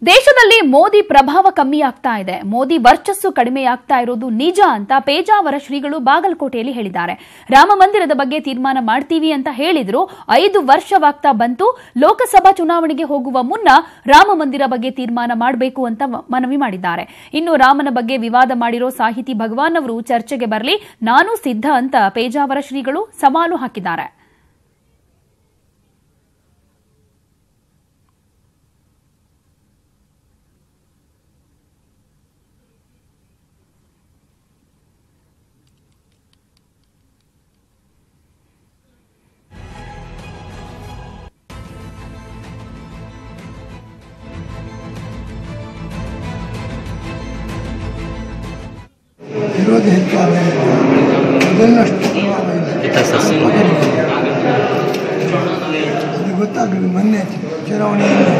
ದೇಶದಲ್ಲಿ ಮೋದಿ ಪ್ರಭಾವ ಕಮ್ಮಿ ಆಗ್ತಾ ಇದೆ, ಮೋದಿ ವರ್ಚಸ್ಸು ಕಡಿಮೆಯಾಗ್ತಾ ಇರೋದು ನಿಜ ಅಂತ ಪೇಜಾವರ ಶ್ರೀಗಳು ಬಾಗಲಕೋಟೆಯಲ್ಲಿ ಹೇಳಿದ್ದಾರೆ. ರಾಮ ಮಂದಿರದ ಬಗ್ಗೆ ತೀರ್ಮಾನ ಮಾಡ್ತೀವಿ ಅಂತ ಹೇಳಿದ್ರು. 5 ವರ್ಷವಾಗ್ತಾ ಬಂತು. ಲೋಕಸಭಾ ಚುನಾವಣೆಗೆ ಹೋಗುವ ಮುನ್ನ ರಾಮ ಮಂದಿರ ಬಗ್ಗೆ ತೀರ್ಮಾನ ಮಾಡಬೇಕು ಅಂತ ಮನವಿ ಮಾಡಿದ್ದಾರೆ. ಇನ್ನು ರಾಮನ ಬಗ್ಗೆ ವಿವಾದ ಮಾಡಿರೋ ಸಾಹಿತಿ ಭಗವಾನ್ ಅವರು ಚರ್ಚೆಗೆ ಬರಲಿ, ನಾನು ಸಿದ್ಧ ಅಂತ ಪೇಜಾವರ ಶ್ರೀಗಳು ಸವಾಲು ಹಾಕಿದ್ದಾರೆ. ವಿರೋಧ ಹೆಚ್ಚಾದರೆ ಮೊದಲಷ್ಟು ಅದು ಗೊತ್ತಾಗದು. ಮೊನ್ನೆ ಚುನಾವಣೆಯಲ್ಲಿ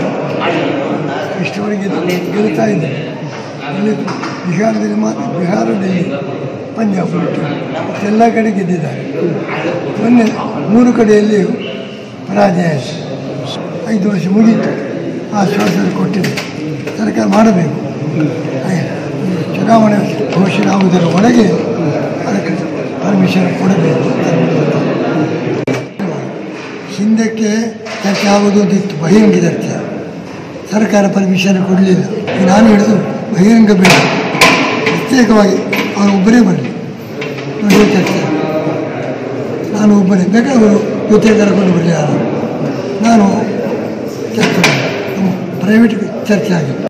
ಇಷ್ಟವರೆಗೆ ಗೆಲ್ತಾ ಇದೆ. ಬಿಹಾರದಲ್ಲಿ ಪಂಜಾಬ್ ಎಲ್ಲ ಕಡೆ ಗೆದ್ದಿದ್ದಾರೆ. ಮೊನ್ನೆ 3 ಕಡೆಯಲ್ಲಿಯೂ ಪರಾಜಯ. 5 ವರ್ಷ ಮುಗಿಯಿತು. ಆಶ್ವಾಸನೆ ಕೊಟ್ಟಿದೆ, ಸರ್ಕಾರ ಮಾಡಬೇಕು. ಚುನಾವಣೆ ಘೋಷಣೆ ಆಗುವುದರ ಒಳಗೆ ಅದಕ್ಕೆ ಪರ್ಮಿಷನ್ ಕೊಡಬೇಕು. ಹಿಂದಕ್ಕೆ ಚರ್ಚೆ ಆಗುವುದು ಅಂತಿತ್ತು, ಬಹಿರಂಗ ಚರ್ಚೆ. ಸರ್ಕಾರ ಪರ್ಮಿಷನ್ ಕೊಡಲಿಲ್ಲ. ನಾನು ಹೇಳಿದು ಬಹಿರಂಗ ಬೇಡ, ಪ್ರತ್ಯೇಕವಾಗಿ ಅವರೊಬ್ಬರೇ ಬರಲಿ ನಡೆಯುವ ಚರ್ಚೆ. ನಾನು ಒಬ್ಬರೇ ಬೇಕಾದವರು ಜೊತೆ ಕರ್ಕೊಂಡು ಬರಲಿ. ನಾನು ಚರ್ಚೆ ಪ್ರೈವೇಟ್ ಚರ್ಚೆ ಆಗಿದೆ.